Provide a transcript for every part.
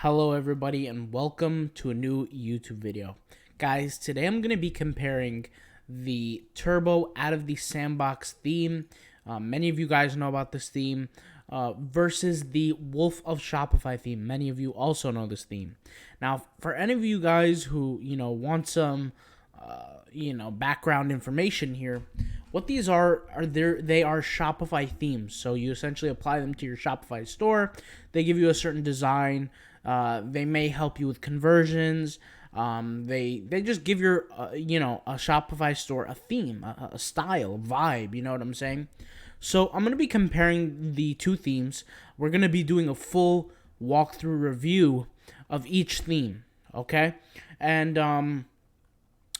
Hello everybody and welcome to a new YouTube video. Guys, today I'm going to be comparing the Turbo out of the Sandbox theme. Many of you guys know about this theme versus the Wolf of Shopify theme. Many of you also know this theme. Now, for any of you guys who, want some background information here, what these are they are Shopify themes. So you essentially apply them to your Shopify store. They give you a certain design. They may help you with conversions. They just give your a Shopify store a theme, a style, a vibe. You know what I'm saying? So I'm gonna be comparing the two themes. We're gonna be doing a full walkthrough review of each theme. Okay, and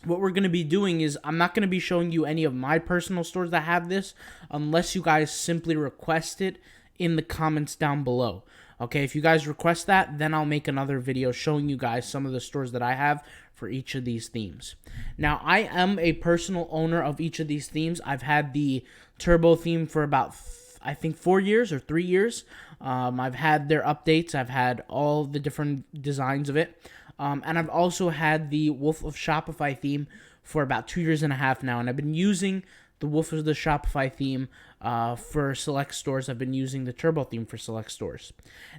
what we're going to be doing is I'm not going to be showing you any of my personal stores that have this unless you guys simply request it in the comments down below. Okay, if you guys request that, then I'll make another video showing you guys some of the stores that I have for each of these themes. Now, I am a personal owner of each of these themes. I've had the Turbo theme for about, I think, 4 years or 3 years. I've had their updates. I've had all the different designs of it. And I've also had the Wolf of Shopify theme for about 2.5 years now. And I've been using the Wolf of the Shopify theme for select stores. I've been using the Turbo theme for select stores.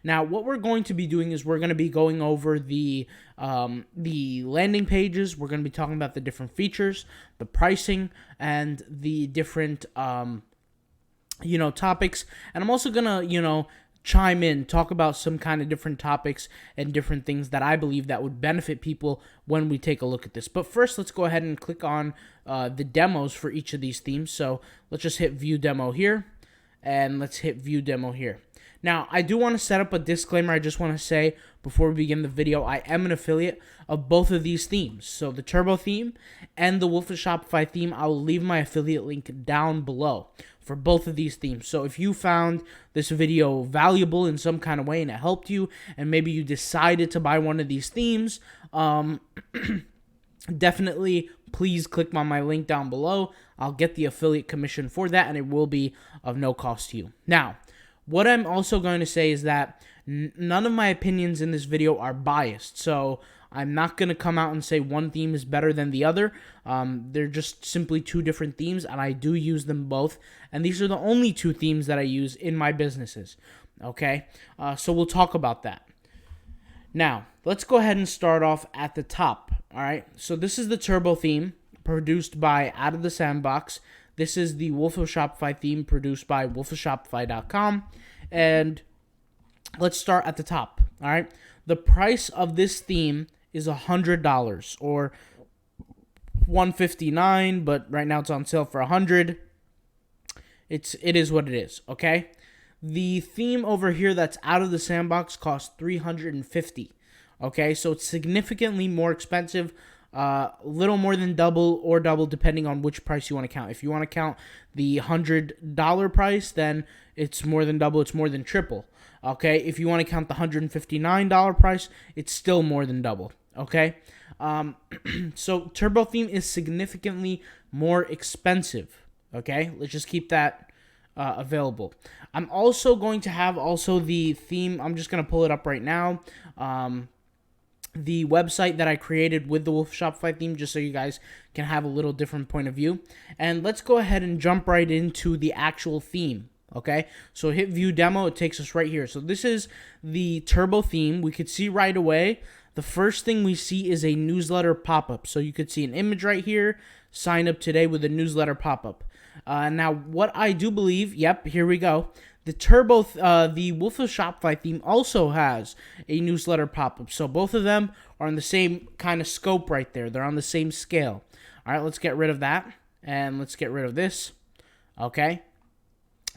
Now, what we're going to be doing is we're going to be going over the landing pages. We're going to be talking about the different features, the pricing, and the different, topics. And I'm also going to, chime in, talk about some kind of different topics and different things that I believe that would benefit people when we take a look at this. But first, let's go ahead and click on the demos for each of these themes. So let's just hit view demo here, and let's hit view demo here. Now, I do want to set up a disclaimer. I just want to say before we begin the video, I am an affiliate of both of these themes. So the Turbo theme and the Wolf of Shopify theme, I will leave my affiliate link down below for both of these themes. So if you found this video valuable in some kind of way and it helped you, and maybe you decided to buy one of these themes, definitely please click on my link down below. I'll get the affiliate commission for that, and it will be of no cost to you. Now, what I'm also going to say is that none of my opinions in this video are biased. So I'm not going to come out and say one theme is better than the other. They're just simply two different themes, and I do use them both. And these are the only two themes that I use in my businesses. Okay? So we'll talk about that. Now, let's go ahead and start off at the top. All right? So this is the Turbo theme produced by Out of the Sandbox. This is the Wolf of Shopify theme produced by wolfofshopify.com. And let's start at the top. All right? The price of this theme is $100 or $159, but right now it's on sale for $100. It is what it is, okay? The theme over here that's Out of the Sandbox costs $350. Okay, so it's significantly more expensive. Little more than double or double depending on which price you want to count. If you want to count the $100 price, then it's more than double, it's more than triple. Okay, if you want to count the $159 price, it's still more than double. Okay, so Turbo theme is significantly more expensive. Okay, let's just keep that available. I'm also going to have the theme. I'm just going to pull it up right now. The website that I created with the Wolf Shopify theme, just so you guys can have a little different point of view. And let's go ahead and jump right into the actual theme. Okay, so hit view demo, it takes us right here. So this is the Turbo theme. We could see right away, the first thing we see is a newsletter pop-up. So you could see an image right here, sign up today with a newsletter pop-up. Now, what I do believe, yep, here we go. The Turbo, the Wolf of Shopify theme also has a newsletter pop-up. So both of them are on the same kind of scope right there. They're on the same scale. All right, let's get rid of that. And let's get rid of this. Okay.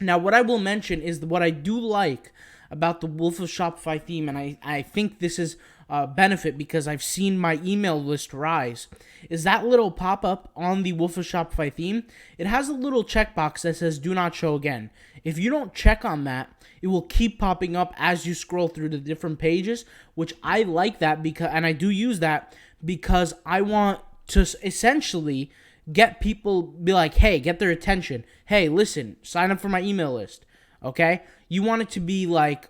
Now, what I will mention is what I do like about the Wolf of Shopify theme, and I think this is a benefit because I've seen my email list rise, is that little pop-up on the Wolf of Shopify theme. It has a little checkbox that says do not show again. If you don't check on that, it will keep popping up as you scroll through the different pages, which I like that because, and I do use that because I want to essentially get people, be like, hey, get their attention. Hey, listen, sign up for my email list. Okay? You want it to be like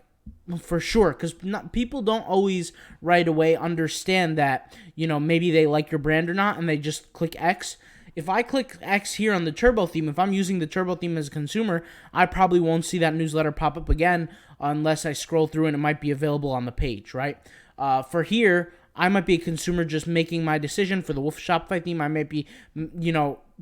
For sure, because people don't always right away understand that, maybe they like your brand or not, and they just click X. If I click X here on the Turbo theme, if I'm using the Turbo theme as a consumer, I probably won't see that newsletter pop up again unless I scroll through and it might be available on the page, right? For here, I might be a consumer just making my decision for the Wolf Shopify theme. I might be,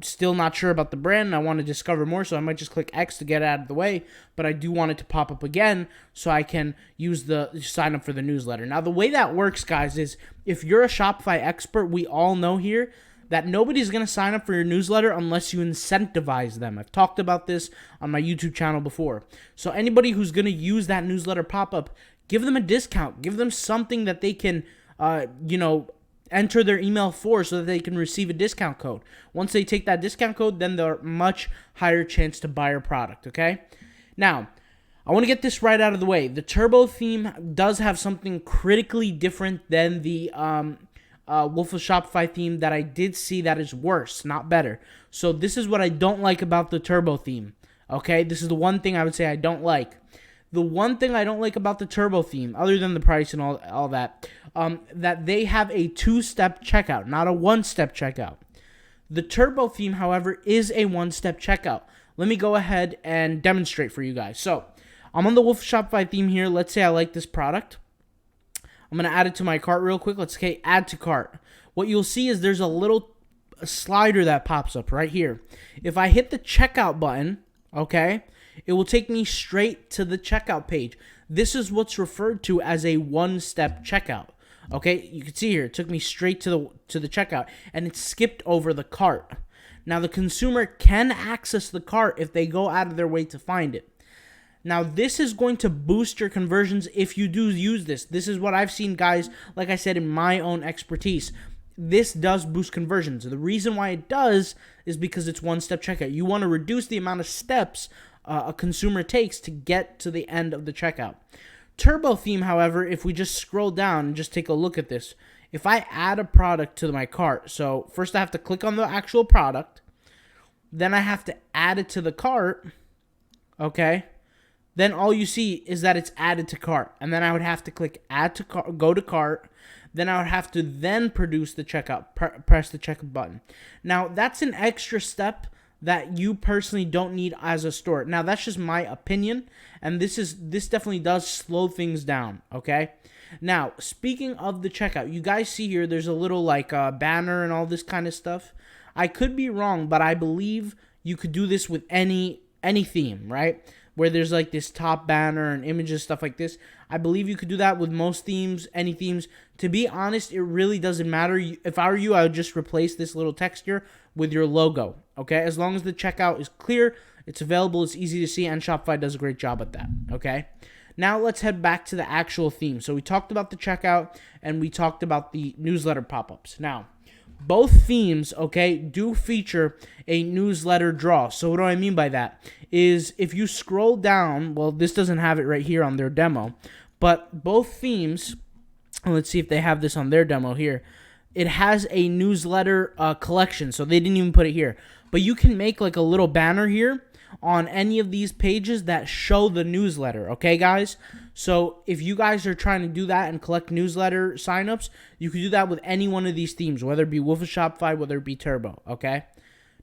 still not sure about the brand and I want to discover more, so I might just click X to get it out of the way, but I do want it to pop up again so I can use the sign up for the newsletter. Now, the way that works, guys, is if you're a Shopify expert, we all know here that nobody's going to sign up for your newsletter unless you incentivize them. I've talked about this on my YouTube channel before. So anybody who's going to use that newsletter pop-up, give them a discount. Give them something that they can, enter their email for so that they can receive a discount code. Once they take that discount code, then they're much higher chance to buy your product, okay? Now, I want to get this right out of the way. The Turbo theme does have something critically different than the Wolf of Shopify theme that I did see that is worse, not better. So this is what I don't like about the Turbo theme, okay? This is the one thing I would say I don't like. The one thing I don't like about the Turbo theme, other than the price and all that, that they have a two-step checkout, not a one-step checkout. The Turbo theme, however, is a one-step checkout. Let me go ahead and demonstrate for you guys. So, I'm on the Wolf Shopify theme here. Let's say I like this product. I'm going to add it to my cart real quick. Let's add to cart. What you'll see is there's a little slider that pops up right here. If I hit the checkout button, okay, it will take me straight to the checkout page. This is what's referred to as a one-step checkout. Okay, you can see here, it took me straight to the checkout, and it skipped over the cart. Now, the consumer can access the cart if they go out of their way to find it. Now, this is going to boost your conversions if you do use this. This is what I've seen, guys, like I said, in my own expertise. This does boost conversions. The reason why it does is because it's one-step checkout. You want to reduce the amount of steps a consumer takes to get to the end of the checkout. Turbo theme, however, if we just scroll down and just take a look at this, if I add a product to my cart, so first I have to click on the actual product, then I have to add it to the cart, okay? Then all you see is that it's added to cart, and then I would have to click add to cart, go to cart, then I would have to then produce the checkout, press the checkout button. Now, that's an extra step that you personally don't need as a store. Now, that's just my opinion, and this definitely does slow things down, okay? Now, speaking of the checkout, you guys see here there's a little like banner and all this kind of stuff. I could be wrong, but I believe you could do this with any theme, right? Where there's like this top banner and images, stuff like this. I believe you could do that with most themes, any themes. To be honest, it really doesn't matter. If I were you, I would just replace this little text here with your logo, okay? As long as the checkout is clear, it's available, it's easy to see, and Shopify does a great job at that, okay? Now let's head back to the actual theme. So we talked about the checkout, and we talked about the newsletter pop-ups. Now, both themes, okay, do feature a newsletter draw. So what do I mean by that? Is if you scroll down, well, this doesn't have it right here on their demo, but both themes, let's see if they have this on their demo here. It has a newsletter collection, so they didn't even put it here. But you can make like a little banner here on any of these pages that show the newsletter, okay, guys? So if you guys are trying to do that and collect newsletter signups, you can do that with any one of these themes, whether it be Wolf of Shopify, whether it be Turbo, okay?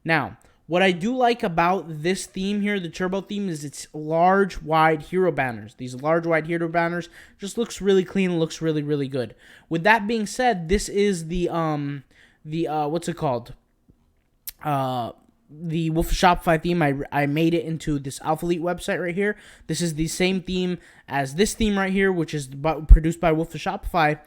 Now, what I do like about this theme here, the Turbo theme, is its large, wide hero banners. These large, wide hero banners just looks really clean, looks really, really good. With that being said, this is the what's it called? The Wolf of Shopify theme. I made it into this Alpha Elite website right here. This is the same theme as this theme right here, which is produced by Wolf of Shopify.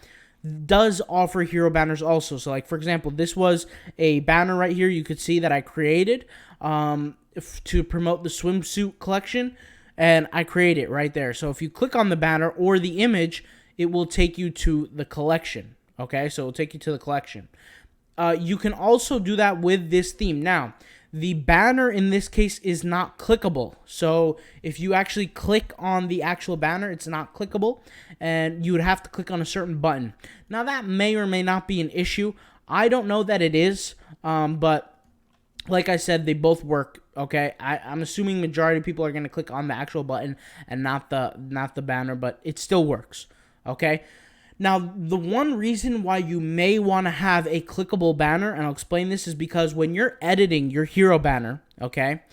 Does offer hero banners also. So like, for example, this was a banner right here you could see that I created to promote the swimsuit collection, and I create it right there. So if you click on the banner or the image, it will take you to the collection, okay? So it will take you to the collection. You can also do that with this theme. Now, the banner in this case is not clickable. So if you actually click on the actual banner, it's not clickable, and you would have to click on a certain button. Now, that may or may not be an issue. I don't know that it is, but like I said, they both work. Okay, I'm assuming majority of people are going to click on the actual button and not the banner, but it still works. Okay. Now, the one reason why you may want to have a clickable banner, and I'll explain this, is because when you're editing your hero banner, okay,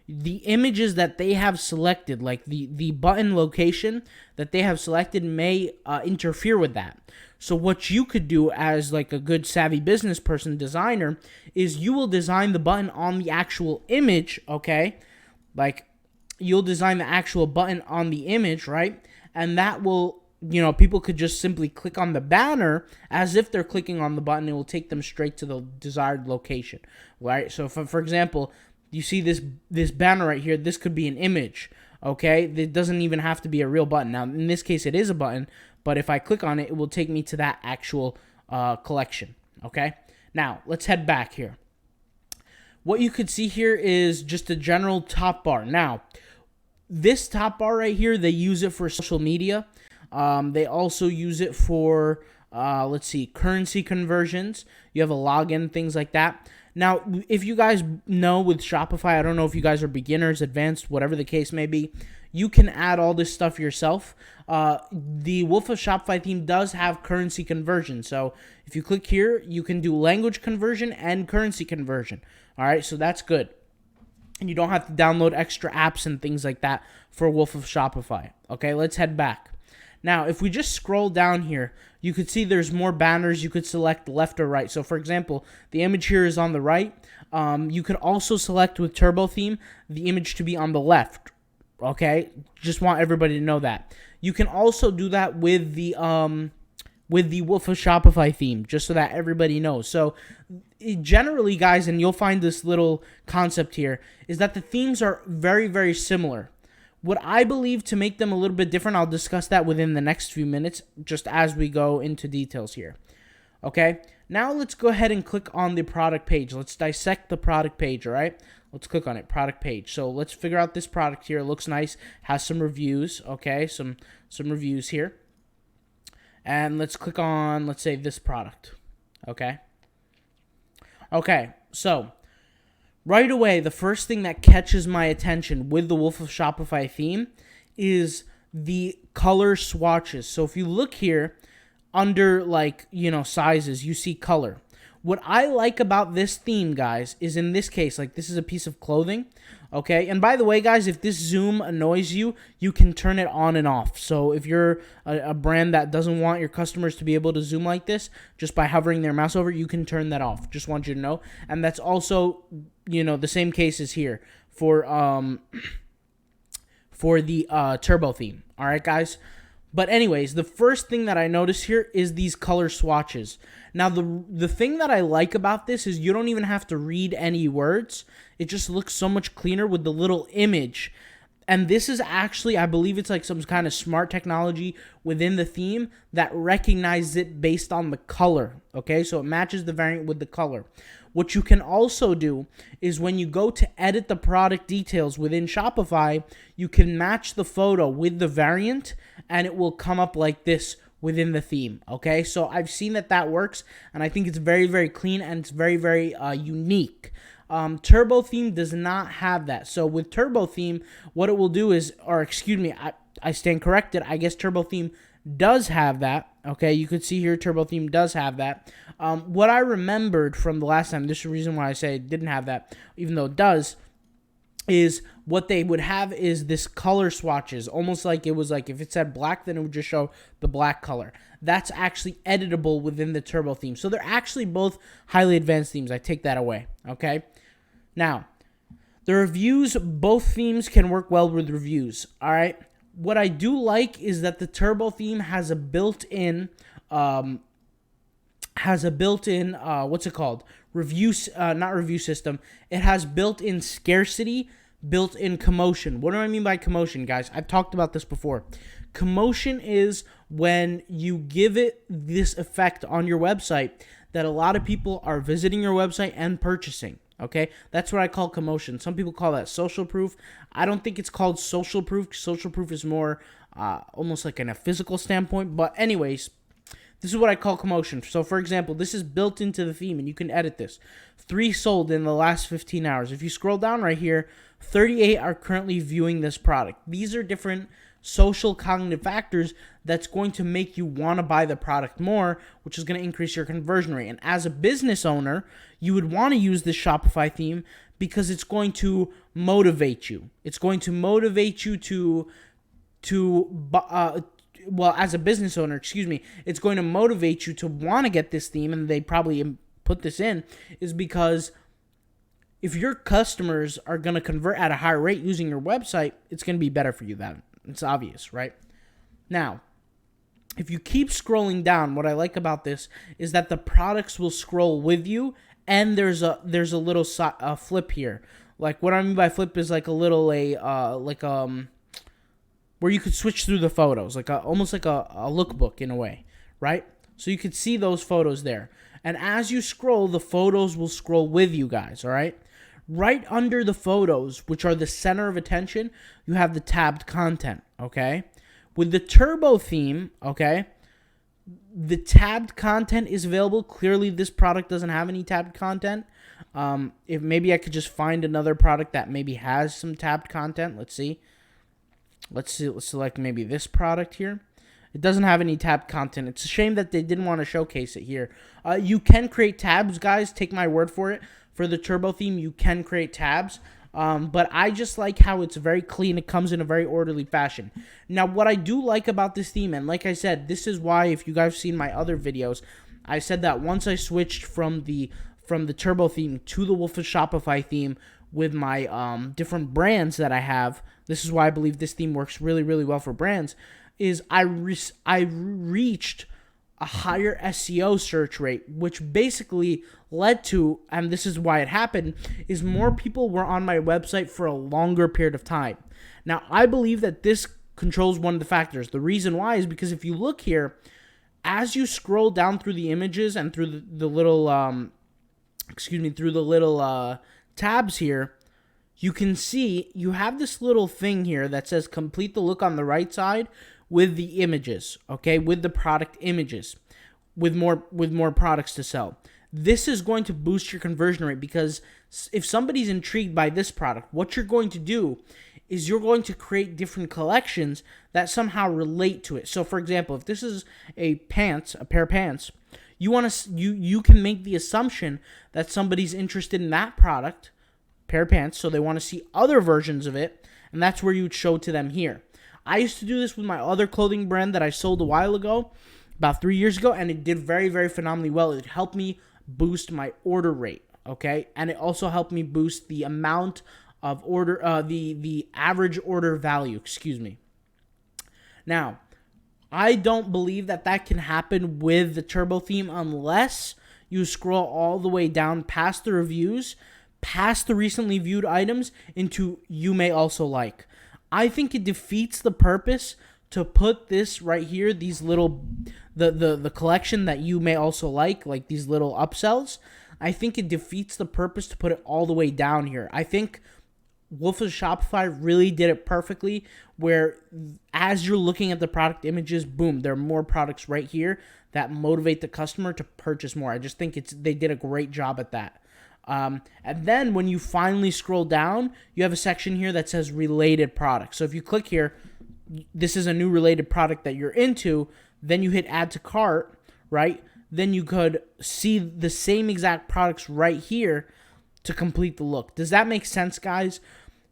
the images that they have selected, like the button location that they have selected, may interfere with that. So what you could do as like a good savvy business person, designer, is you will design the button on the actual image, okay? Like you'll design the actual button on the image, right? And that will, people could just simply click on the banner as if they're clicking on the button. It will take them straight to the desired location, right? So for example, you see this banner right here, this could be an image, okay? It doesn't even have to be a real button. Now, in this case, it is a button, but if I click on it, it will take me to that actual collection, okay? Now, let's head back here. What you could see here is just a general top bar. Now, this top bar right here, they use it for social media. They also use it for, currency conversions. You have a login, things like that. Now, if you guys know with Shopify, I don't know if you guys are beginners, advanced, whatever the case may be, you can add all this stuff yourself. The Wolf of Shopify theme does have currency conversion. So if you click here, you can do language conversion and currency conversion. All right, so that's good. And you don't have to download extra apps and things like that for Wolf of Shopify. Okay, let's head back. Now, if we just scroll down here, you could see there's more banners. You could select left or right. So, for example, the image here is on the right. You could also select with Turbo Theme the image to be on the left. Okay, just want everybody to know that. You can also do that with the Wolf of Shopify theme, just so that everybody knows. So, generally, guys, and you'll find this little concept here, is that the themes are very, very similar. What I believe to make them a little bit different, I'll discuss that within the next few minutes, just as we go into details here. Okay, now let's go ahead and click on the product page. Let's dissect the product page, all right? Let's click on it, product page. So let's figure out this product here. It looks nice, has some reviews, okay? Some reviews here. And let's click on, let's say, this product, okay? Okay, so right away, the first thing that catches my attention with the Wolf of Shopify theme is the color swatches. So if you look here under sizes, you see color. What I like about this theme, guys, is in this case, like this is a piece of clothing, okay? And by the way, guys, if this zoom annoys you, you can turn it on and off. So if you're a brand that doesn't want your customers to be able to zoom like this, just by hovering their mouse over, you can turn that off. Just want you to know. And that's also, the same case is here for the Turbo theme. All right, guys? But anyways, the first thing that I notice here is these color swatches. Now, the thing that I like about this is you don't even have to read any words. It just looks so much cleaner with the little image. And this is actually, I believe it's like some kind of smart technology within the theme that recognizes it based on the color. Okay, so it matches the variant with the color. What you can also do is when you go to edit the product details within Shopify, you can match the photo with the variant and it will come up like this within the theme, okay? So I've seen that works, and I think it's very, very clean, and it's very, very unique. Turbo Theme does not have that. So with Turbo Theme, what it will do is, I stand corrected. I guess Turbo Theme does have that, okay? You could see here Turbo Theme does have that. What I remembered from the last time, this is the reason why I say it didn't have that, even though it does, is what they would have is this color swatches, almost like it was like if it said black, then it would just show the black color. That's actually editable within the Turbo theme. So they're actually both highly advanced themes. I take that away, okay? Now, the reviews, both themes can work well with reviews, all right? What I do like is that the Turbo theme has a built-in, not review system. It has built-in scarcity, built-in commotion. What do I mean by commotion, guys? I've talked about this before. Commotion is when you give it this effect on your website that a lot of people are visiting your website and purchasing. Okay, that's what I call commotion. Some people call that social proof. I don't think it's called social proof. Social proof is more almost like in a physical standpoint. But anyways, This is what I call commotion. So for example, this is built into the theme and you can edit this. 3 sold in the last 15 hours. If you scroll down right here, 38 are currently viewing this product. These are different social cognitive factors that's going to make you want to buy the product more, which is going to increase your conversion rate. And as a business owner, you would want to use this Shopify theme because it's going to motivate you. It's going to motivate you as a business owner, it's going to motivate you to want to get this theme, and they probably put this in, is because if your customers are going to convert at a higher rate using your website, it's going to be better for you then. It's obvious, right? Now, if you keep scrolling down, what I like about this is that the products will scroll with you, and there's a little flip here. Like what I mean by flip is like a little where you could switch through the photos, like almost like a lookbook in a way, right? So you could see those photos there. And as you scroll, the photos will scroll with you guys, all right? Right under the photos, which are the center of attention, you have the tabbed content, okay? With the turbo theme, okay, the tabbed content is available. Clearly, this product doesn't have any tabbed content. If maybe I could just find another product that maybe has some tabbed content. Let's see. Let's select maybe this product here. It doesn't have any tabbed content. It's a shame that they didn't want to showcase it here. You can create tabs, guys. Take my word for it. For the turbo theme, you can create tabs. But I just like how it's very clean. It comes in a very orderly fashion. Now, what I do like about this theme, and like I said, this is why, if you guys have seen my other videos, I said that once I switched from the turbo theme to the Wolf of Shopify theme with my different brands that I have, this is why I believe this theme works really, really well for brands, is I reached a higher SEO search rate, which basically led to, and this is why it happened, is more people were on my website for a longer period of time. Now, I believe that this controls one of the factors. The reason why is because if you look here, as you scroll down through the images and through the little, tabs here, you can see you have this little thing here that says complete the look on the right side with the images, okay, with the product images, with more products to sell. This is going to boost your conversion rate because if somebody's intrigued by this product, what you're going to do is you're going to create different collections that somehow relate to it. So, for example, if this is a pair of pants, you can make the assumption that somebody's interested in that product, pair of pants, so they want to see other versions of it, and that's where you would show to them here. I used to do this with my other clothing brand that I sold a while ago, about 3 years ago, and it did very, very phenomenally well. It helped me boost my order rate, okay? And it also helped me boost the amount of order, the average order value, Now, I don't believe that can happen with the turbo theme unless you scroll all the way down past the reviews, past the recently viewed items, into you may also like. I think it defeats the purpose to put this right here, these little, the collection that you may also like these little upsells. I think it defeats the purpose to put it all the way down here. I think Wolf of Shopify really did it perfectly, where as you're looking at the product images, boom, there are more products right here that motivate the customer to purchase more. I just think they did a great job at that. And then when you finally scroll down, you have a section here that says related products. So if you click here, this is a new related product that you're into, then you hit add to cart, right? Then you could see the same exact products right here to complete the look. Does that make sense, guys?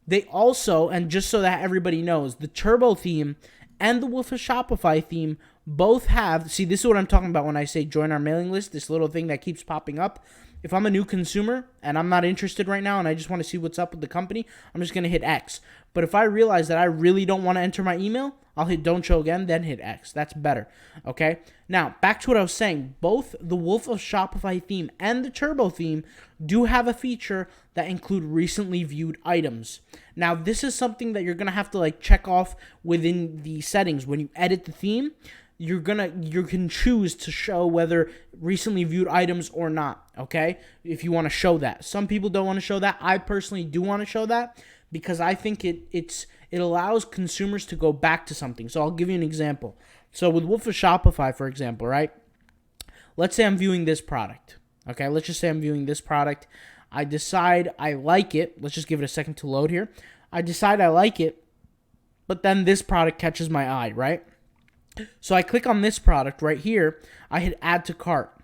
They also, and just so that everybody knows, the turbo theme and the Wolf of Shopify theme both have, see, this is what I'm talking about when I say join our mailing list, this little thing that keeps popping up. If I'm a new consumer and I'm not interested right now and I just want to see what's up with the company, I'm just going to hit X. But if I realize that I really don't want to enter my email, I'll hit don't show again, then hit X. That's better, okay? Now, back to what I was saying. Both the Wolf of Shopify theme and the Turbo theme do have a feature that include recently viewed items. Now, this is something that you're going to have to check off within the settings. When you edit the theme, you can choose to show whether recently viewed items or not, okay? If you want to show that. Some people don't want to show that. I personally do want to show that because I think it allows consumers to go back to something. So I'll give you an example. So with Wolf of Shopify, for example, right? let's say I'm viewing this product. Okay, let's just say I'm viewing this product. I decide I like it. Let's just give it a second to load here. I decide I like it, but then this product catches my eye, right? So I click on this product right here. I hit add to cart.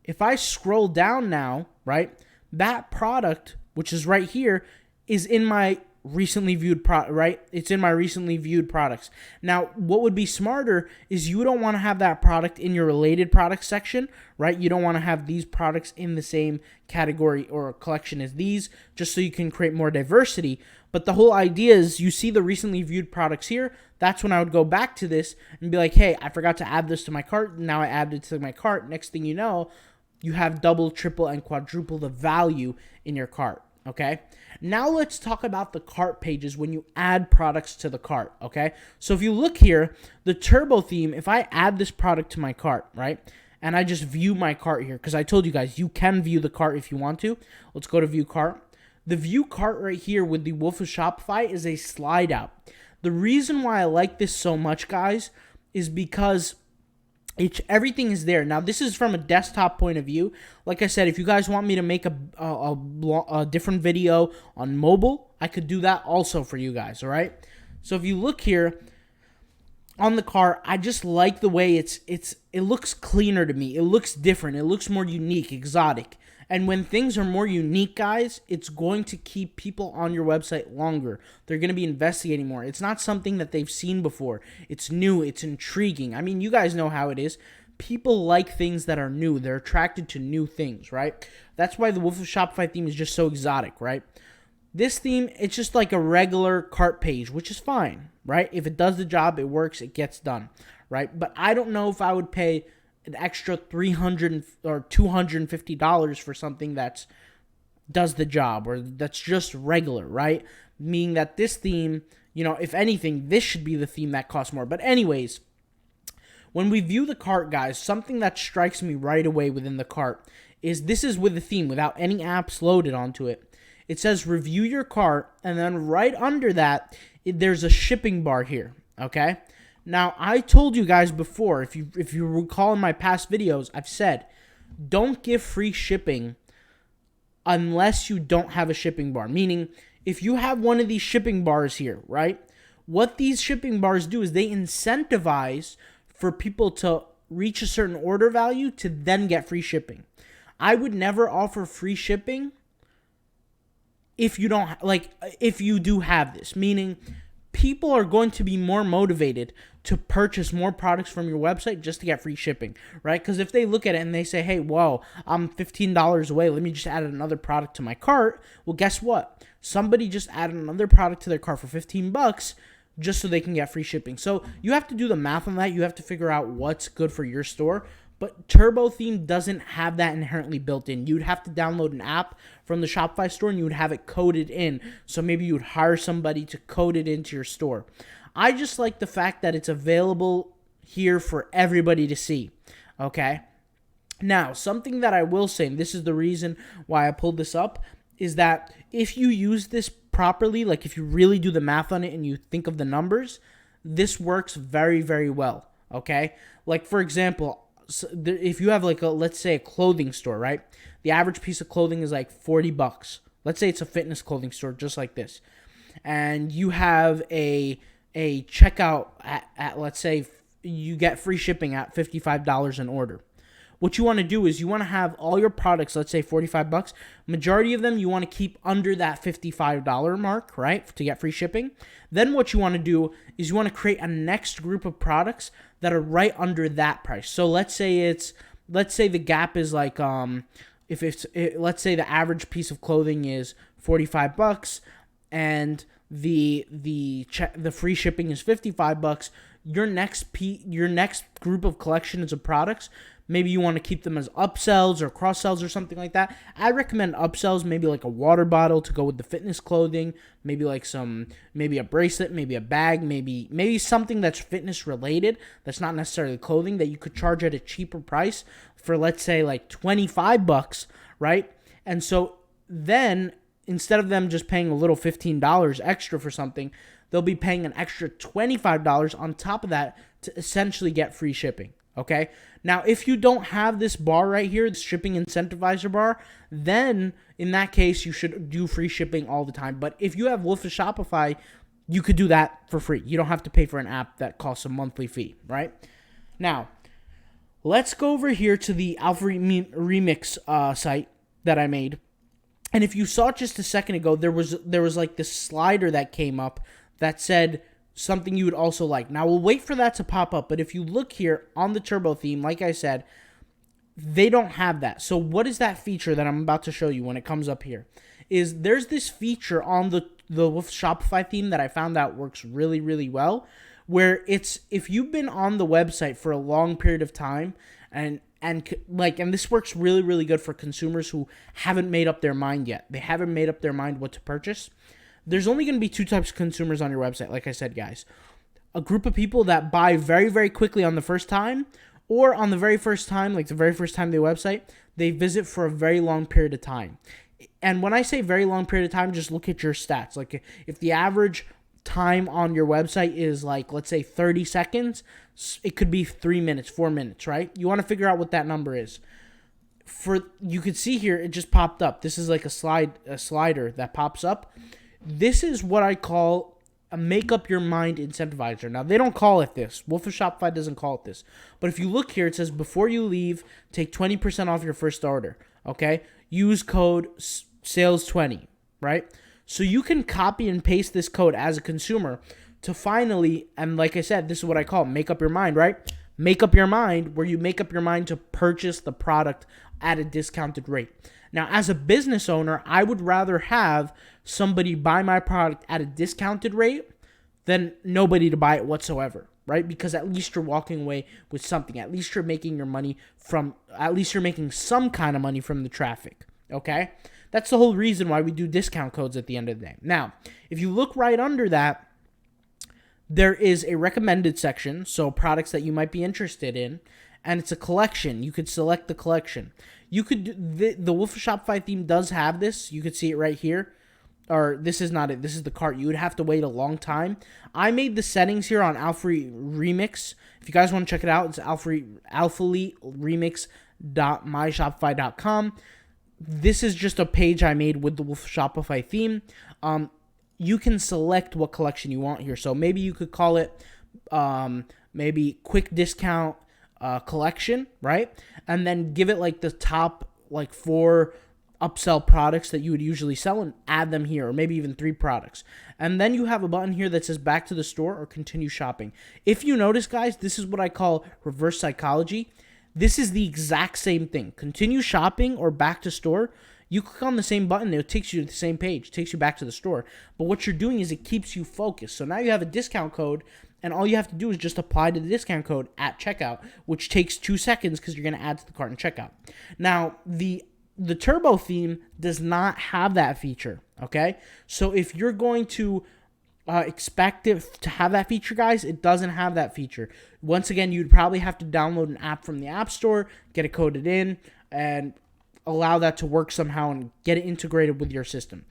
If I scroll down now, right, that product, which is right here, is in my recently viewed right? It's in my recently viewed products. Now, what would be smarter is you don't want to have that product in your related products section, right? You don't want to have these products in the same category or collection as these, just so you can create more diversity. But the whole idea is you see the recently viewed products here. That's when I would go back to this and be like, hey, I forgot to add this to my cart. Now I added it to my cart. Next thing you know, you have double, triple, and quadruple the value in your cart, okay? Now let's talk about the cart pages when you add products to the cart, okay? So if you look here, the turbo theme, if I add this product to my cart, right, and I just view my cart here, because I told you guys, you can view the cart if you want to. Let's go to view cart. The view cart right here with the Wolf of Shopify is a slide out. The reason why I like this so much, guys, is because everything is there. Now, this is from a desktop point of view. Like I said, if you guys want me to make a different video on mobile, I could do that also for you guys, all right? So if you look here on the cart, I just like the way it looks cleaner to me. It looks different. It looks more unique, exotic. And when things are more unique, guys, it's going to keep people on your website longer. They're going to be investigating more. It's not something that they've seen before. It's new. It's intriguing. I mean, you guys know how it is. People like things that are new. They're attracted to new things, right? That's why the Wolf of Shopify theme is just so exotic, right? This theme, it's just like a regular cart page, which is fine, right? If it does the job, it works, it gets done, right? But I don't know if I would pay an extra $300 or $250 for something that does the job or that's just regular, right? Meaning that this theme, you know, if anything, this should be the theme that costs more. But anyways, when we view the cart, guys, something that strikes me right away within the cart is this is with the theme without any apps loaded onto it. It says review your cart, and then right under that, there's a shipping bar here, okay? Now, I told you guys before, if you recall in my past videos, I've said, don't give free shipping unless you don't have a shipping bar. Meaning, if you have one of these shipping bars here, right? What these shipping bars do is they incentivize for people to reach a certain order value to then get free shipping. I would never offer free shipping if you don't, if you do have this. Meaning, people are going to be more motivated to purchase more products from your website just to get free shipping, right? Because if they look at it and they say, hey, whoa, I'm $15 away, let me just add another product to my cart. Well, guess what? Somebody just added another product to their cart for $15 just so they can get free shipping. So you have to do the math on that. You have to figure out what's good for your store. But Turbo Theme doesn't have that inherently built in. You'd have to download an app from the Shopify store and you would have it coded in. So maybe you would hire somebody to code it into your store. I just like the fact that it's available here for everybody to see. Okay? Now, something that I will say, and this is the reason why I pulled this up, is that if you use this properly, like if you really do the math on it and you think of the numbers, this works very, very well. Okay? Like, for example, if you have let's say a clothing store, right? The average piece of clothing is like $40. Let's say it's a fitness clothing store just like this. And you have a checkout at let's say you get free shipping at $55 an order. What you want to do is you want to have all your products, let's say $45. Majority of them you want to keep under that $55 mark, right? To get free shipping. Then what you want to do is you want to create a next group of products that are right under that price. So let's say the gap is like let's say the average piece of clothing is $45 and the free shipping is $55. Your next group of collections of products, maybe you want to keep them as upsells or cross sells or something like that. I recommend upsells, maybe like a water bottle to go with the fitness clothing, maybe maybe a bracelet, maybe a bag, maybe something that's fitness related that's not necessarily clothing that you could charge at a cheaper price for, let's say, like $25, right? And so then instead of them just paying a little $15 extra for something, they'll be paying an extra $25 on top of that to essentially get free shipping. Okay. Now, if you don't have this bar right here, the shipping incentivizer bar, then in that case, you should do free shipping all the time. But if you have Wolf of Shopify, you could do that for free. You don't have to pay for an app that costs a monthly fee, right? Now, let's go over here to the Alpha Remix site that I made. And if you saw just a second ago, there was like this slider that came up that said something you would also like. Now, we'll wait for that to pop up, but if you look here on the Turbo theme, like I said, they don't have that. So what is that feature that I'm about to show you when it comes up here? Is there's this feature on the Shopify theme that I found out works really, really well, where it's if you've been on the website for a long period of time and this works really, really good for consumers who haven't made up their mind yet. They haven't made up their mind what to purchase. There's only going to be two types of consumers on your website, like I said, guys. A group of people that buy very, very quickly on the first time, or on the very first time, like the very first time they website, they visit for a very long period of time. And when I say very long period of time, just look at your stats. Like if the average time on your website is like, let's say 30 seconds, it could be 3 minutes, 4 minutes, right? You want to figure out what that number is. You could see here, it just popped up. This is like a slider that pops up. This is what I call a make up your mind incentivizer. Now, they don't call it this. Wolf of Shopify doesn't call it this. But if you look here, it says before you leave, take 20% off your first order. Okay? Use code SALES20, right? So you can copy and paste this code as a consumer to finally, and like I said, this is what I call make up your mind, right? Make up your mind, where you make up your mind to purchase the product at a discounted rate. Now, as a business owner, I would rather have somebody buy my product at a discounted rate than nobody to buy it whatsoever, right? Because at least you're walking away with something. At least you're making your money at least you're making some kind of money from the traffic, okay? That's the whole reason why we do discount codes at the end of the day. Now, if you look right under that, there is a recommended section, so products that you might be interested in, and it's a collection. You could select the collection. You could the Wolf of Shopify theme does have this. You could see it right here. Or this is not it. This is the cart. You would have to wait a long time. I made the settings here on Alpha Remix. If you guys want to check it out, it's alphaeliteremix.myshopify.com. This is just a page I made with the Wolf of Shopify theme. You can select what collection you want here. So maybe you could call it maybe quick discount collection, right? And then give it like the top like 4 upsell products that you would usually sell and add them here, or maybe even 3 products. And then you have a button here that says back to the store or continue shopping. If you notice, guys, this is what I call reverse psychology. This is the exact same thing. Continue shopping or back to store. You click on the same button, it takes you to the same page. It takes you back to the store. But what you're doing is it keeps you focused. So now you have a discount code, and all you have to do is just apply to the discount code at checkout, which takes 2 seconds because you're going to add to the cart and checkout. Now, the Turbo theme does not have that feature, okay? So if you're going to expect it to have that feature, guys, it doesn't have that feature. Once again, you'd probably have to download an app from the App Store, get it coded in, and allow that to work somehow and get it integrated with your system.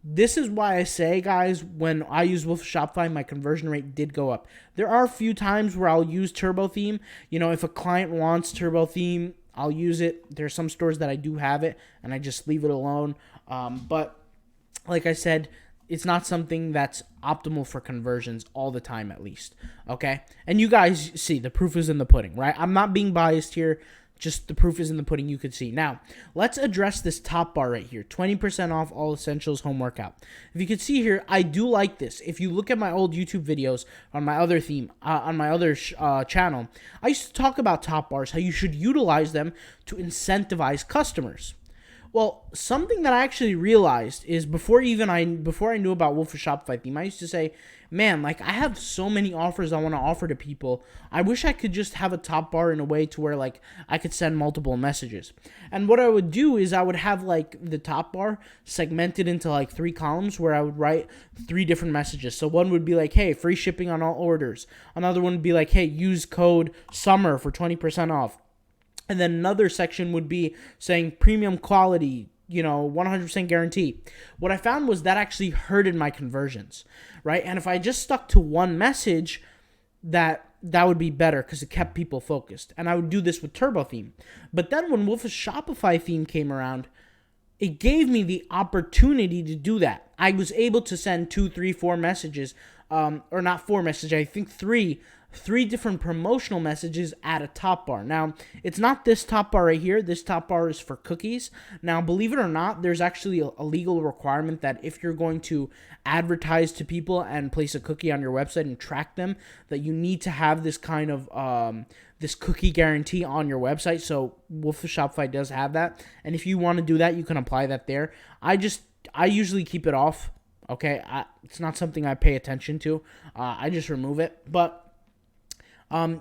This is why I say, guys, when I use Wolf of Shopify, my conversion rate did go up. There are a few times where I'll use Turbo theme. You know, if a client wants Turbo theme, I'll use it. There's some stores that I do have it, and I just leave it alone. But like I said, it's not something that's optimal for conversions all the time, at least. Okay? And you guys see, the proof is in the pudding, right? I'm not being biased here. Just the proof is in the pudding, you could see. Now, let's address this top bar right here. 20% off all essentials home workout. If you could see here, I do like this. If you look at my old YouTube videos on my other theme, on my other channel, I used to talk about top bars, how you should utilize them to incentivize customers. Well, something that I actually realized is before I knew about Wolf of Shopify theme, I used to say, man, like I have so many offers I want to offer to people. I wish I could just have a top bar in a way to where like I could send multiple messages. And what I would do is I would have like the top bar segmented into like 3 columns where I would write 3 different messages. So one would be like, hey, free shipping on all orders. Another one would be like, hey, use code SUMMER for 20% off. And then another section would be saying premium quality, 100% guarantee. What I found was that actually hurted my conversions, right? And if I just stuck to one message that that would be better because it kept people focused. And I would do this with Turbo theme. But then when Wolf's Shopify theme came around, it gave me the opportunity to do that. I was able to send 2, 3, 4 messages, or not 4 messages, I think three different promotional messages at a top bar. Now, it's not this top bar right here. This top bar is for cookies. Now, believe it or not, there's actually a legal requirement that if you're going to advertise to people and place a cookie on your website and track them, that you need to have this kind of this cookie guarantee on your website. So Wolf of Shopify does have that. And if you want to do that, you can apply that there. I usually keep it off. Okay, it's not something I pay attention to. I just remove it. But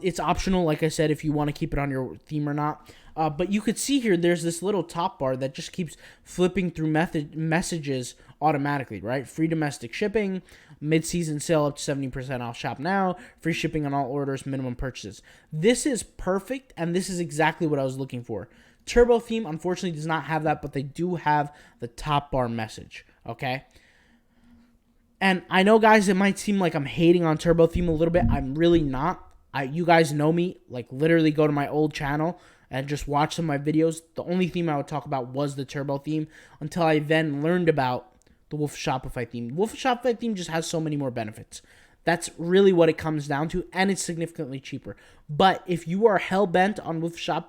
it's optional, like I said, if you want to keep it on your theme or not. But you could see here, there's this little top bar that just keeps flipping through messages automatically, right? Free domestic shipping, mid-season sale up to 70% off, shop now, free shipping on all orders, minimum purchases. This is perfect, and this is exactly what I was looking for. Turbo theme, unfortunately, does not have that, but they do have the top bar message, okay? And I know, guys, it might seem like I'm hating on Turbo theme a little bit. I'm really not. You guys know me, like literally go to my old channel and just watch some of my videos. The only theme I would talk about was the Turbo theme until I then learned about the Wolf Shopify theme. Wolf Shopify theme just has so many more benefits. That's really what it comes down to, and it's significantly cheaper. But if you are hell-bent on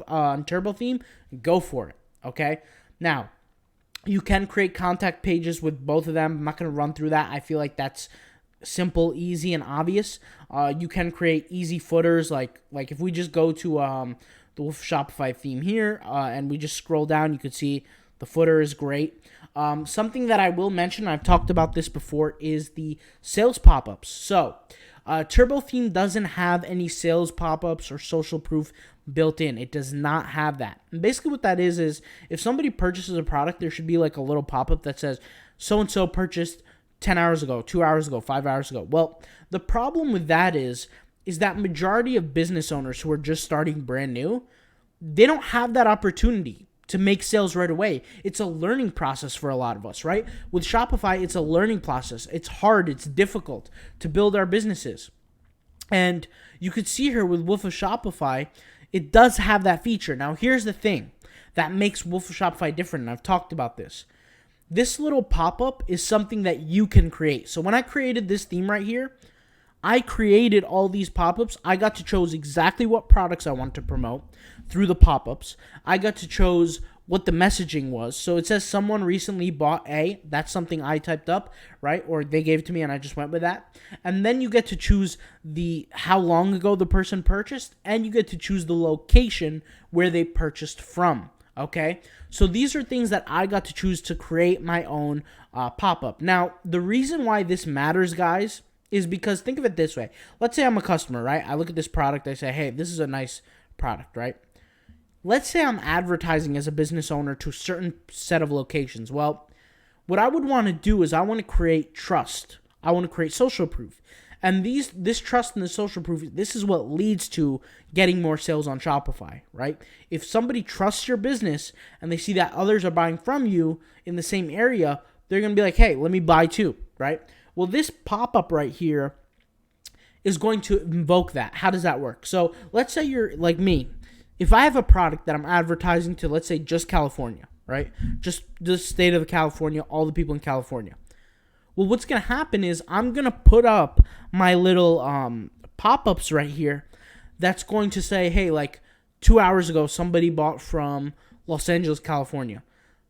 on Turbo theme, go for it, okay? Now, you can create contact pages with both of them. I'm not going to run through that. I feel like that's simple, easy, and obvious. You can create easy footers, like if we just go to the Wolf Shopify theme here, and we just scroll down, you can see the footer is great. Something that I will mention, I've talked about this before, is the sales pop-ups. So, Turbo theme doesn't have any sales pop-ups or social proof built in. It does not have that. And basically what that is if somebody purchases a product, there should be like a little pop-up that says, so-and-so purchased 10 hours ago, 2 hours ago, 5 hours ago. Well, the problem with that is that majority of business owners who are just starting brand new, they don't have that opportunity to make sales right away. It's a learning process for a lot of us, right? With Shopify, it's a learning process. It's hard, it's difficult to build our businesses. And you could see here with Wolf of Shopify, it does have that feature. Now, here's the thing that makes Wolf of Shopify different, and I've talked about this. This little pop-up is something that you can create. So when I created this theme right here, I created all these pop-ups. I got to choose exactly what products I want to promote through the pop-ups. I got to choose what the messaging was. So it says someone recently bought A. That's something I typed up, right? Or they gave it to me and I just went with that. And then you get to choose how long ago the person purchased, and you get to choose the location where they purchased from. Okay, so these are things that I got to choose to create my own pop-up. Now, the reason why this matters, guys, is because think of it this way. Let's say I'm a customer, right? I look at this product. I say, hey, this is a nice product, right? Let's say I'm advertising as a business owner to a certain set of locations. Well, what I would want to do is I want to create trust. I want to create social proof. And this trust and the social proof, this is what leads to getting more sales on Shopify, right? If somebody trusts your business and they see that others are buying from you in the same area, they're going to be like, hey, let me buy too, right? Well, this pop-up right here is going to invoke that. How does that work? So let's say you're like me. If I have a product that I'm advertising to, let's say, just California, right? Just the state of California, all the people in California. Well, what's going to happen is I'm going to put up my little pop-ups right here that's going to say, hey, like 2 hours ago, somebody bought from Los Angeles, California.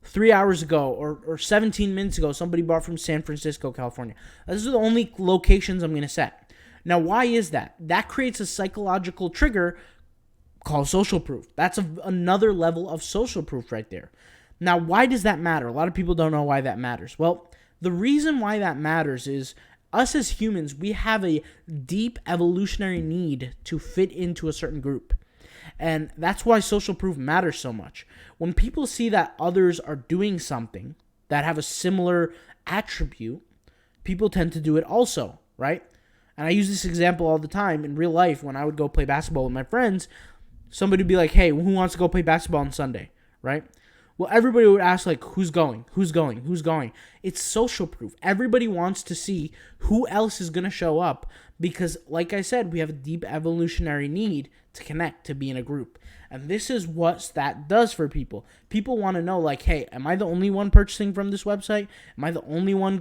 3 hours ago or 17 minutes ago, somebody bought from San Francisco, California. Those are the only locations I'm going to set. Now, why is that? That creates a psychological trigger called social proof. That's another level of social proof right there. Now, why does that matter? A lot of people don't know why that matters. Well, the reason why that matters is us as humans, we have a deep evolutionary need to fit into a certain group. And that's why social proof matters so much. When people see that others are doing something that have a similar attribute, people tend to do it also, right? And I use this example all the time in real life. When I would go play basketball with my friends, somebody would be like, hey, who wants to go play basketball on Sunday, right? Well, everybody would ask, like, who's going? Who's going? Who's going? It's social proof. Everybody wants to see who else is going to show up because, like I said, we have a deep evolutionary need to connect, to be in a group. And this is what Stat does for people. People want to know, like, hey, am I the only one purchasing from this website? Am I the only one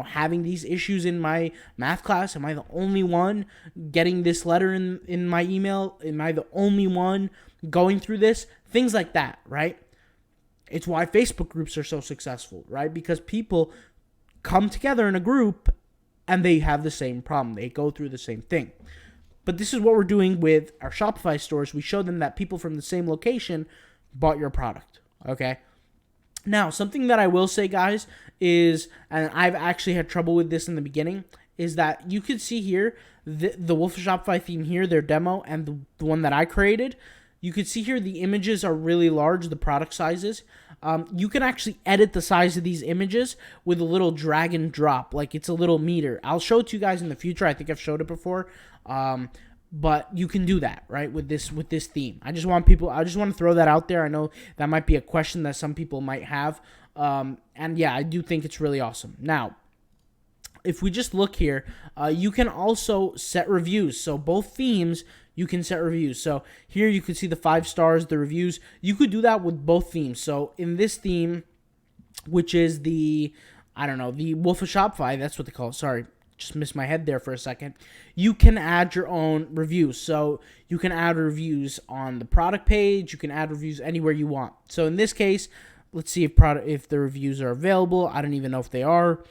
having these issues in my math class? Am I the only one getting this letter in my email? Am I the only one going through this? Things like that, right? It's why Facebook groups are so successful, right? Because people come together in a group and they have the same problem. They go through the same thing. But this is what we're doing with our Shopify stores. We show them that people from the same location bought your product, okay? Now, something that I will say, guys, is, and I've actually had trouble with this in the beginning, is that you could see here, the Wolf of Shopify theme here, their demo, and the one that I created. You could see here the images are really large, the product sizes. You can actually edit the size of these images with a little drag and drop, like it's a little meter. I'll show it to you guys in the future. I think I've showed it before. But you can do that, right, with this theme. I just want to throw that out there. I know that might be a question that some people might have. And yeah, I do think it's really awesome. Now, if we just look here, you can also set reviews. So both themes, you can set reviews. So here you can see the 5 stars, the reviews. You could do that with both themes. So in this theme, which is the Wolf of Shopify, that's what they call it. Sorry, just missed my head there for a second. You can add your own reviews. So you can add reviews on the product page. You can add reviews anywhere you want. So in this case, let's see if the reviews are available. I don't even know if they are.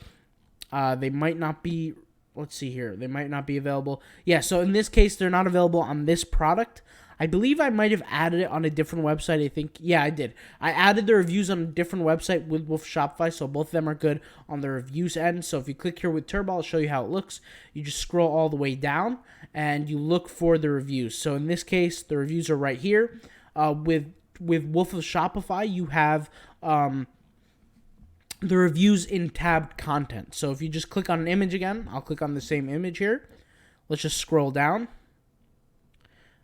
They might not be. Let's see here. They might not be available. Yeah, so in this case, they're not available on this product. I believe I might have added it on a different website. I think, yeah, I did. I added the reviews on a different website with Wolf Shopify, so both of them are good on the reviews end. So if you click here with Turbo, I'll show you how it looks. You just scroll all the way down, and you look for the reviews. So in this case, the reviews are right here. With Wolf of Shopify, you have the reviews in tabbed content. So if you just click on an image again, I'll click on the same image here. Let's just scroll down.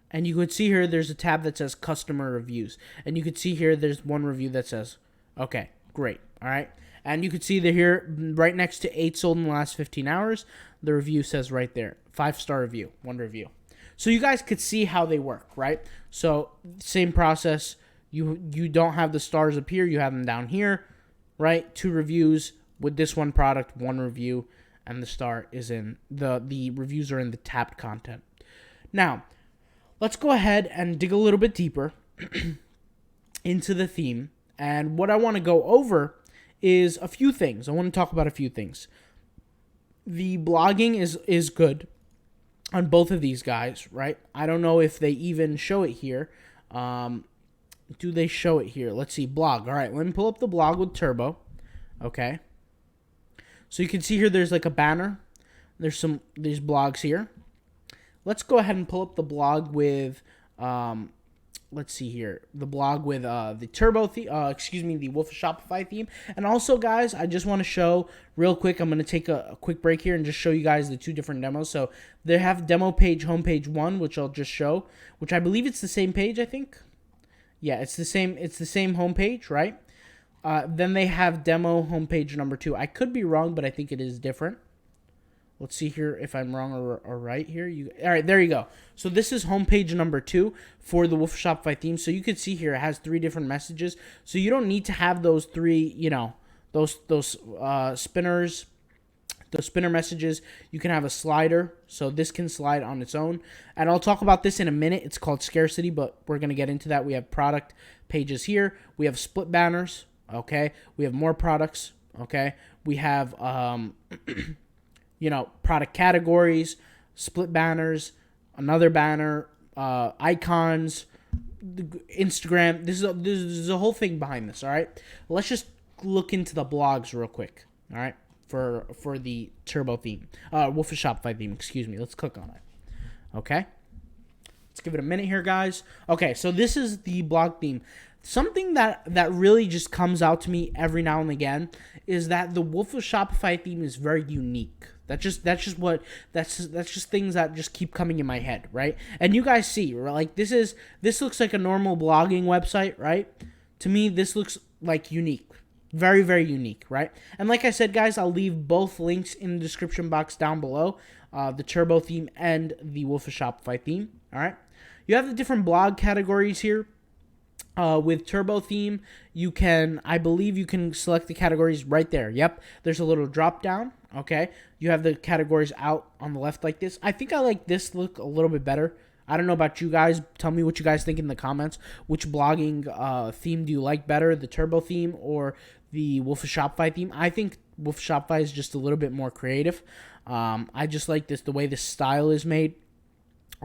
And you could see here there's a tab that says customer reviews. And you could see here there's one review that says, okay, great. All right. And you could see that here right next to 8 sold in the last 15 hours, the review says right there, 5-star review, 1 review. So you guys could see how they work, right? So same process. You don't have the stars up here. You have them down here, right? 2 reviews with this one product, 1 review, and the star is in the reviews are in the tabbed content. Now, let's go ahead and dig a little bit deeper into the theme. And what I want to go over is a few things. I want to talk about a few things. The blogging is good on both of these guys, right? I don't know if they even show it here. Do they show it here? Let's see, blog. All right, let me pull up the blog with Turbo. Okay. So you can see here there's like a banner. There's blogs here. Let's go ahead and pull up the blog with, let's see here, the blog with the Turbo the Wolf of Shopify theme. And also, guys, I just want to show real quick. I'm going to take a quick break here and just show you guys the 2 different demos. So they have demo page, homepage 1, which I'll just show, which I believe it's the same page. I think, yeah, it's the same homepage, right? Then they have demo homepage number 2. I could be wrong, but I think it is different. Let's see here if I'm wrong or right here. All right, there you go. So this is homepage number 2 for the Wolf of Shopify theme. So you can see here it has 3 different messages. So you don't need to have those 3, those spinners, those spinner messages. You can have a slider. So this can slide on its own. And I'll talk about this in a minute. It's called scarcity, but we're going to get into that. We have product pages here. We have split banners. Okay. We have more products. Okay. We have, product categories, split banners, another banner, icons, Instagram. This is a whole thing behind this, all right? Let's just look into the blogs real quick, all right, for the Turbo theme, Wolf of Shopify theme, excuse me. Let's click on it, okay? Let's give it a minute here, guys. Okay, so this is the blog theme. Something that really just comes out to me every now and again is that the Wolf of Shopify theme is very unique. That's just things that just keep coming in my head, right? And you guys see, like this looks like a normal blogging website, right? To me, this looks like unique. Very, very unique, right? And like I said, guys, I'll leave both links in the description box down below, the Turbo theme and the Wolf of Shopify theme, all right? You have the different blog categories here. With Turbo theme, I believe you can select the categories right there. Yep, there's a little drop down, okay? You have the categories out on the left like this. I think I like this look a little bit better. I don't know about you guys. Tell me what you guys think in the comments. Which blogging theme do you like better, the Turbo theme or the Wolf of Shopify theme? I think Wolf of Shopify is just a little bit more creative. I just like the way the style is made.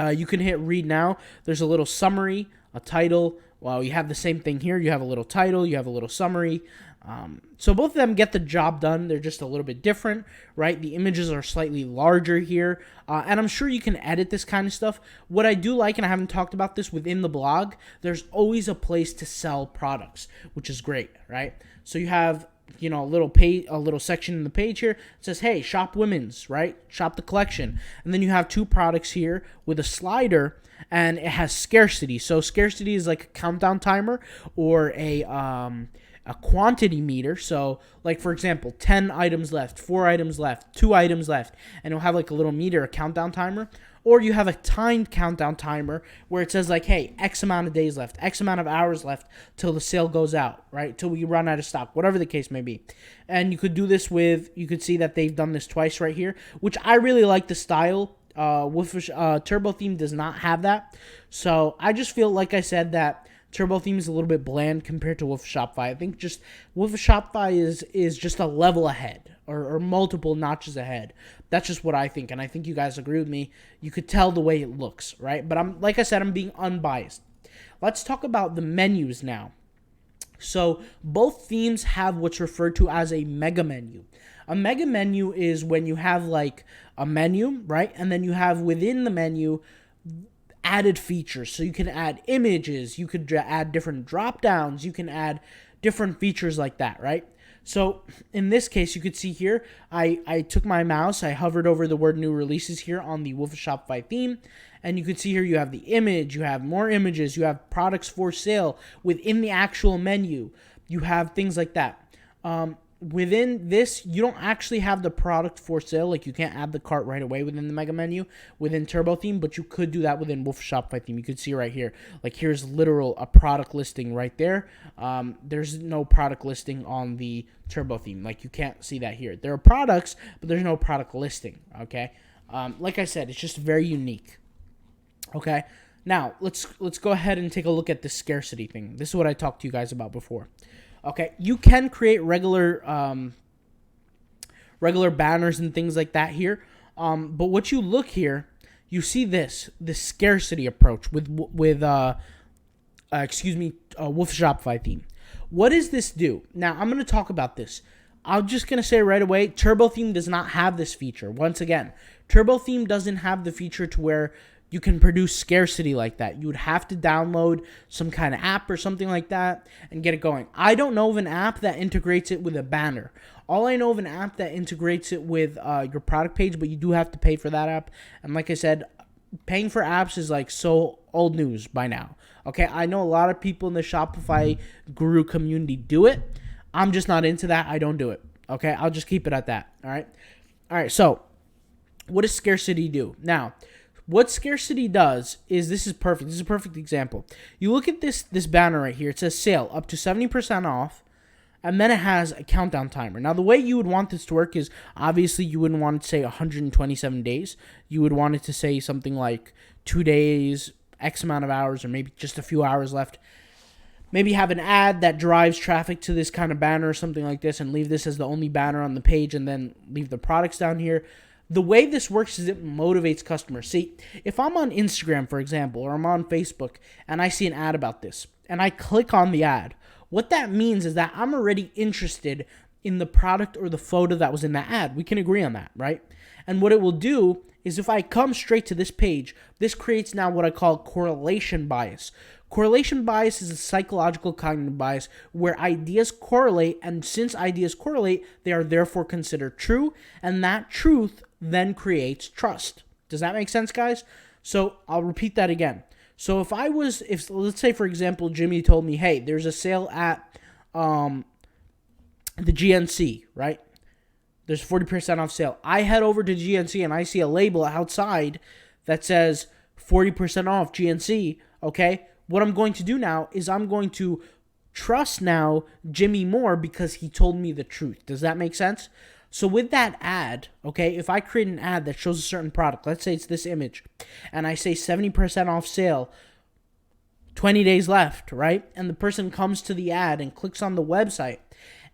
You can hit read now. There's a little summary, a title. Well, you have the same thing here. You have a little title. You have a little summary. So both of them get the job done. They're just a little bit different, right? The images are slightly larger here. And I'm sure you can edit this kind of stuff. What I do like, and I haven't talked about this within the blog, there's always a place to sell products, which is great, right? So you have, a little section in the page here. It says, hey, shop women's, right? Shop the collection. And then you have two products here with a slider, and it has scarcity. So scarcity is like a countdown timer or a quantity meter. So like, for example, 10 items left, 4 items left, 2 items left, and it'll have like a little meter, a countdown timer. Or you have a timed countdown timer where it says like, hey, X amount of days left, X amount of hours left till the sale goes out, right? Till we run out of stock, whatever the case may be. And you could do this you could see that they've done this twice right here, which I really like the style. Turbo theme does not have that. So I just feel, like I said, that Turbo theme is a little bit bland compared to Wolf of Shopify. I think just Wolf of Shopify is just a level ahead or multiple notches ahead. That's just what I think, and I think you guys agree with me. You could tell the way it looks, right? But like I said, I'm being unbiased. Let's talk about the menus now. So both themes have what's referred to as a mega menu. A mega menu is when you have like a menu, right? And then you have within the menu added features. So you can add images, you could add different drop downs, you can add different features like that, right? So in this case, you could see here, I took my mouse, I hovered over the word new releases here on the Wolf of Shopify theme, and you could see here you have the image, you have more images, you have products for sale within the actual menu, you have things like that. Within this, you don't actually have the product for sale. Like, you can't add the cart right away within the mega menu within Turbo theme, but you could do that within Wolf Shopify theme. You could see right here, like, here's literal a product listing right there. There's no product listing on the Turbo theme. Like, you can't see that here. There are products, but there's no product listing. Okay. Like I said, it's just very unique. Okay. Now let's go ahead and take a look at the scarcity thing. This is what I talked to you guys about before. Okay, you can create regular banners and things like that here, but what you look here, you see this scarcity approach with Wolf Shopify theme. What does this do? Now I'm going to talk about this. I'm just going to say right away, Turbo theme does not have this feature. Once again, Turbo theme doesn't have the feature to where you can produce scarcity like that. You would have to download some kind of app or something like that and get it going. I don't know of an app that integrates it with a banner. All I know of an app that integrates it with your product page, but you do have to pay for that app. And like I said, paying for apps is like so old news by now. Okay, I know a lot of people in the Shopify guru community do it. I'm just not into that. I don't do it. Okay, I'll just keep it at that. All right, so what does scarcity do? Now, what scarcity does is, this is perfect. This is a perfect example. You look at this banner right here. It says sale up to 70% off, and then it has a countdown timer. Now, the way you would want this to work is, obviously, you wouldn't want it to say 127 days. You would want it to say something like 2 days, X amount of hours, or maybe just a few hours left. Maybe have an ad that drives traffic to this kind of banner or something like this, and leave this as the only banner on the page, and then leave the products down here. The way this works is it motivates customers. See, if I'm on Instagram, for example, or I'm on Facebook, and I see an ad about this, and I click on the ad, what that means is that I'm already interested in the product or the photo that was in that ad. We can agree on that, right? And what it will do is, if I come straight to this page, this creates now what I call correlation bias. Correlation bias is a psychological cognitive bias where ideas correlate, and since ideas correlate, they are therefore considered true, and that truth then creates trust. Does that make sense, guys? So I'll repeat that again. So if let's say, for example, Jimmy told me, hey, there's a sale at the GNC, right? There's 40% off sale. I head over to GNC and I see a label outside that says 40% off GNC, okay? What I'm going to do now is I'm going to trust now Jimmy more because he told me the truth. Does that make sense? So with that ad, okay, if I create an ad that shows a certain product, let's say it's this image, and I say 70% off sale, 20 days left, right? And the person comes to the ad and clicks on the website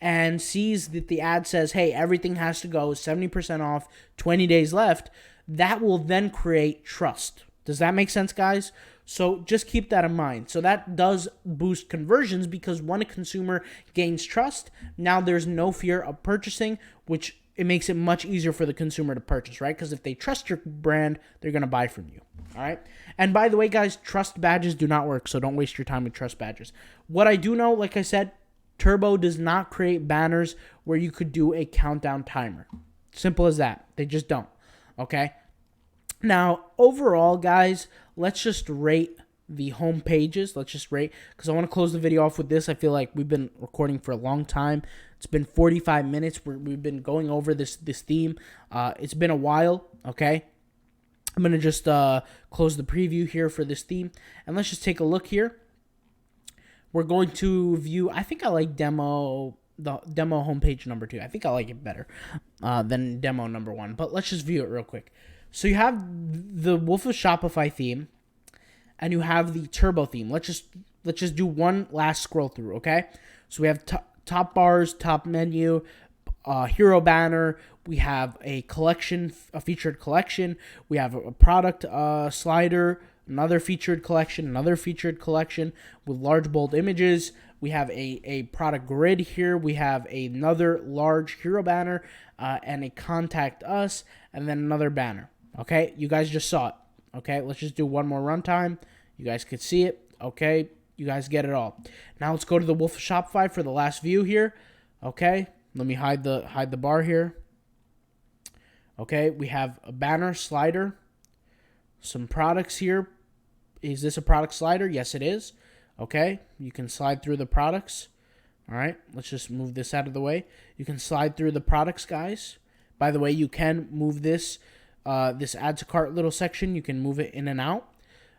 and sees that the ad says, hey, everything has to go, 70% off, 20 days left, that will then create trust. Does that make sense, guys? So just keep that in mind. So that does boost conversions because when a consumer gains trust, now there's no fear of purchasing, which it makes it much easier for the consumer to purchase, right? Because if they trust your brand, they're going to buy from you, all right? And by the way, guys, trust badges do not work, so don't waste your time with trust badges. What I do know, like I said, Turbo does not create banners where you could do a countdown timer. Simple as that. They just don't, okay? Now, overall, guys, let's just rate the home pages. Let's just rate, because I want to close the video off with this. I feel like we've been recording for a long time. It's been 45 minutes. We've been going over this theme. It's been a while, okay? I'm going to just close the preview here for this theme. And let's just take a look here. We're going to view, I think I like the demo homepage number 2. I think I like it better than demo number 1. But let's just view it real quick. So you have the Wolf of Shopify theme, and you have the Turbo theme. Let's just do one last scroll through, okay? So we have top bars, top menu, hero banner. We have a collection, a featured collection. We have a product slider, another featured collection with large bold images. We have a product grid here. We have another large hero banner and a contact us, and then another banner. Okay, you guys just saw it. Okay, let's just do one more runtime. You guys could see it. Okay, you guys get it all. Now let's go to the Wolf of Shopify for the last view here. Okay, let me hide the bar here. Okay, we have a banner slider, some products here. Is this a product slider? Yes, it is. Okay, you can slide through the products. All right, let's just move this out of the way. You can slide through the products, guys. By the way, you can move this add to cart little section. You can move it in and out.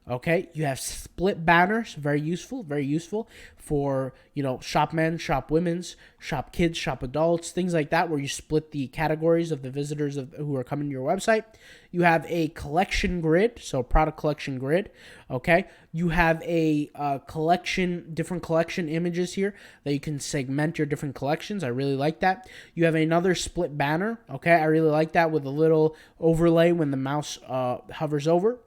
Okay, you have split banners, very useful for, shop men, shop women's, shop kids, shop adults, things like that, where you split the categories of the visitors who are coming to your website. You have a collection grid, so product collection grid. Okay, you have a different collection images here that you can segment your different collections. I really like that. You have another split banner. Okay, I really like that with a little overlay when the mouse hovers over.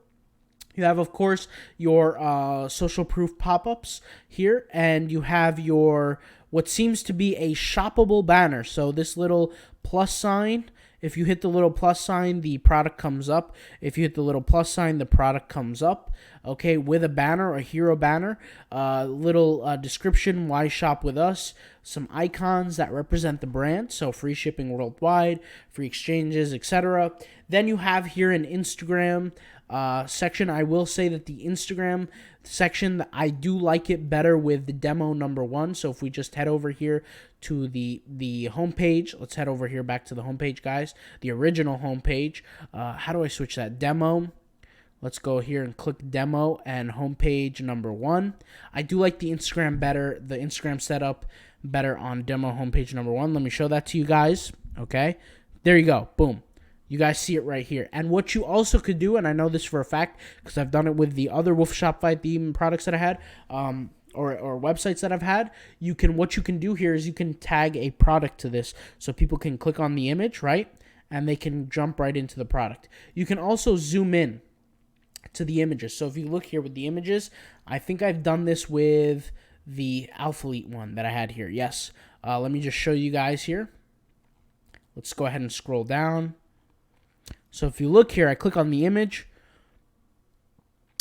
You have, of course, your social proof pop-ups here, and you have your what seems to be a shoppable banner. So this little plus sign, if you hit the little plus sign, the product comes up. If you hit the little plus sign, the product comes up. Okay, with a banner, a hero banner, little description, why shop with us, some icons that represent the brand, so free shipping worldwide, free exchanges, etc. Then you have here an Instagram section. I will say that the Instagram section, I do like it better with the demo number 1. So if we just head over here to the homepage, let's head over here back to the homepage, guys. The original homepage. How do I switch that? Demo. Let's go here and click demo and homepage number 1. I do like the Instagram better, the Instagram setup better on demo homepage number 1. Let me show that to you guys. Okay, there you go. Boom. You guys see it right here. And what you also could do, and I know this for a fact because I've done it with the other Wolf Shopify theme products that I had, or websites that I've had, what you can do here is you can tag a product to this so people can click on the image, right? And they can jump right into the product. You can also zoom in to the images. So if you look here with the images, I think I've done this with the Alphalete one that I had here. Yes. Let me just show you guys here. Let's go ahead and scroll down. So if you look here, I click on the image.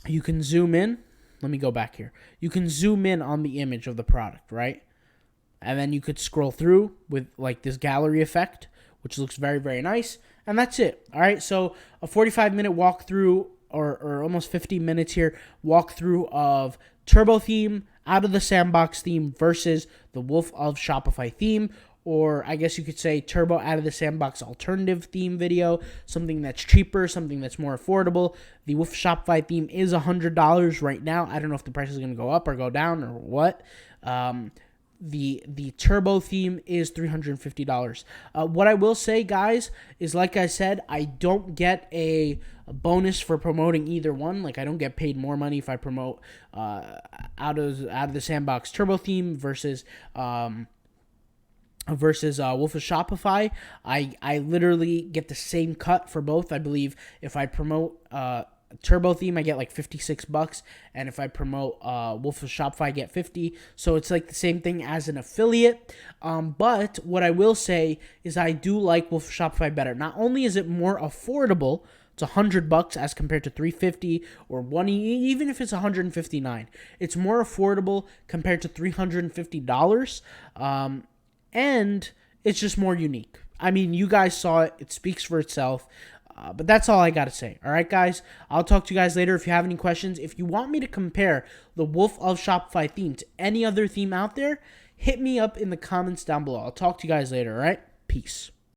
You can zoom in. Let me go back here. You can zoom in on the image of the product, right? And then you could scroll through with like this gallery effect, which looks very, very nice. And that's it. All right. So a 45-minute walkthrough or almost 50 minutes here walkthrough of Turbo theme, out of the Sandbox theme versus the Wolf of Shopify theme, or I guess you could say Turbo out of the Sandbox alternative theme video, something that's cheaper, something that's more affordable. The Wolf of Shopify theme is $100 right now. I don't know if the price is going to go up or go down or what. The Turbo theme is $350. What I will say, guys, is like I said, I don't get a bonus for promoting either one. Like, I don't get paid more money if I promote out of the Sandbox Turbo theme versus Wolf of Shopify. I literally get the same cut for both. I believe if I promote Turbo theme, I get like $56, and if I promote Wolf of Shopify, I get $50. So it's like the same thing as an affiliate. But what I will say is I do like Wolf of Shopify better. Not only is it more affordable, it's $100 as compared to $350 or even if it's $159, it's more affordable compared to $350. And it's just more unique. I mean, you guys saw it. It speaks for itself. But that's all I got to say. All right, guys? I'll talk to you guys later if you have any questions. If you want me to compare the Wolf of Shopify theme to any other theme out there, hit me up in the comments down below. I'll talk to you guys later, all right? Peace.